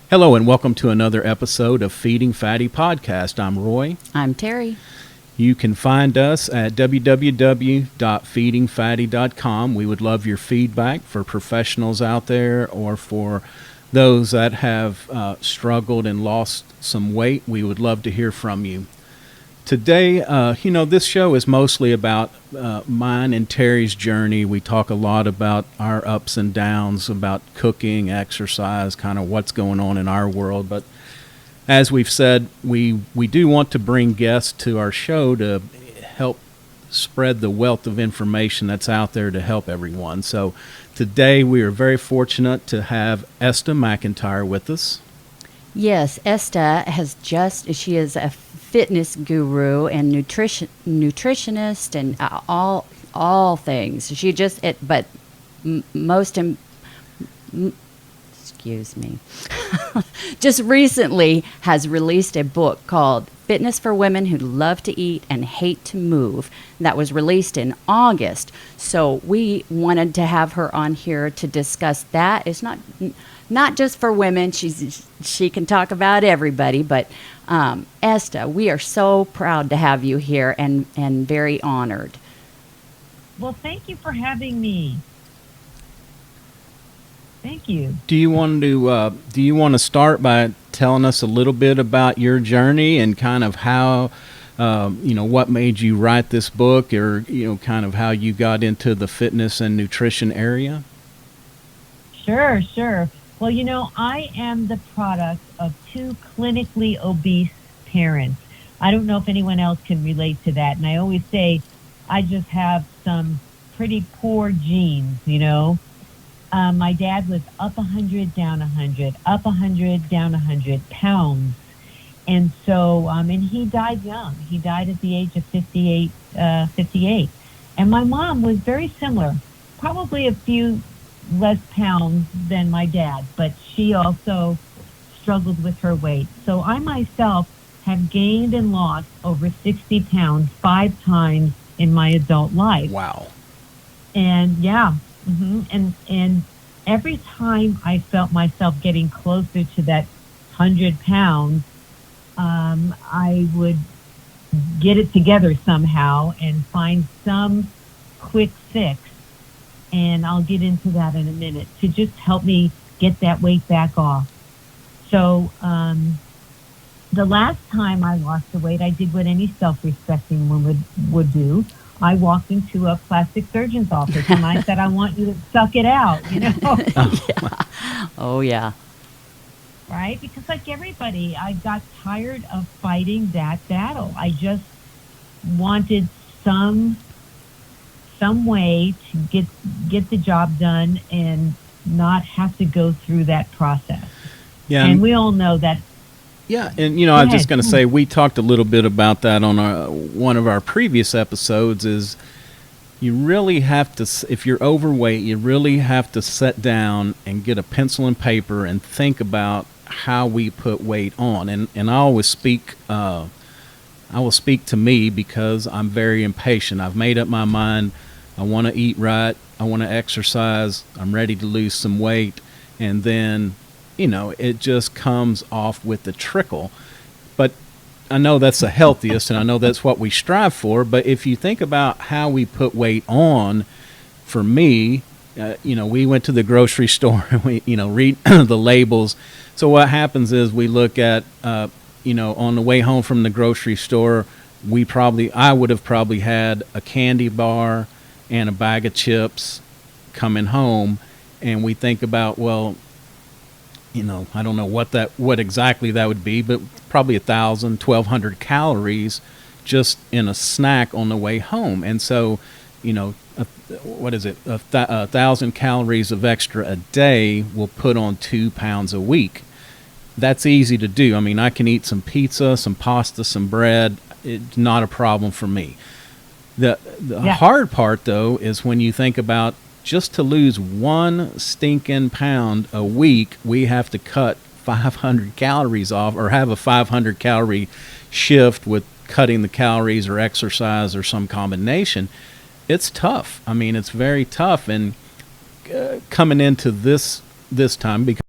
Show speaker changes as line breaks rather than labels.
Hello and welcome to another episode of Feeding Fatty Podcast. I'm Roy.
I'm Terry.
You can find us at www.feedingfatty.com. We would love your feedback for professionals out there or for those that have struggled and lost some weight. We would love to hear from you. Today, this show is mostly about mine and Terry's journey. We talk a lot about our ups and downs, about cooking, exercise, kind of what's going on in our world. But as we've said, we do want to bring guests to our show to help spread the wealth of information that's out there to help everyone. So today we are very fortunate to have Esta McIntyre with us.
Yes, Esta she is a fitness guru and nutritionist and all things. She just, excuse me, just recently has released a book called Fitness for Women Who Love to Eat and Hate to Move. That was released in August. So we wanted to have her on here to discuss that. It's not just for women. She can talk about everybody. But Esta, we are so proud to have you here and very honored.
Well, thank you for having me. Thank you.
Do you want to start by telling us a little bit about your journey and kind of how what made you write this book, or kind of how you got into the fitness and nutrition area?
Sure. Well, I am the product of two clinically obese parents. I don't know if anyone else can relate to that. And I always say I just have some pretty poor genes, My dad was up 100, down 100, up 100, down 100 pounds. And so, and he died young. He died at the age of 58. And my mom was very similar, probably a few less pounds than my dad, but she also struggled with her weight. So I myself have gained and lost over 60 pounds 5 times in my adult life.
Wow.
And and every time I felt myself getting closer to that 100 pounds, I would get it together somehow and find some quick fix. And I'll get into that in a minute, to just help me get that weight back off. So the last time I lost the weight, I did what any self-respecting woman would do. I walked into a plastic surgeon's office and I said, I want you to suck it out,
Oh, yeah.
Right? Because like everybody, I got tired of fighting that battle. I just wanted some way to get the job done and not have to go through that process.
Yeah.
And we all know that.
Yeah, and I was just going to say, we talked a little bit about that on one of our previous episodes. Is you really have to, if you're overweight, you really have to sit down and get a pencil and paper and think about how we put weight on. And I always I will speak to me because I'm very impatient. I've made up my mind. I want to eat right. I want to exercise. I'm ready to lose some weight. And then, it just comes off with the trickle. But I know that's the healthiest, and I know that's what we strive for. But if you think about how we put weight on, for me, we went to the grocery store and we, read the labels. So what happens is we look at, on the way home from the grocery store, I would have probably had a candy bar and a bag of chips coming home, and we think about, well, I don't know what exactly that would be, but probably 1,000, 1,200 calories just in a snack on the way home. And so, what is it? 1,000 calories of extra a day will put on 2 pounds a week. That's easy to do. I mean, I can eat some pizza, some pasta, some bread. It's not a problem for me. The hard part, though, is when you think about just to lose 1 stinking pound a week, we have to cut 500 calories off, or have a 500 calorie shift with cutting the calories or exercise or some combination. It's tough. I mean, it's very tough. And coming into this time, because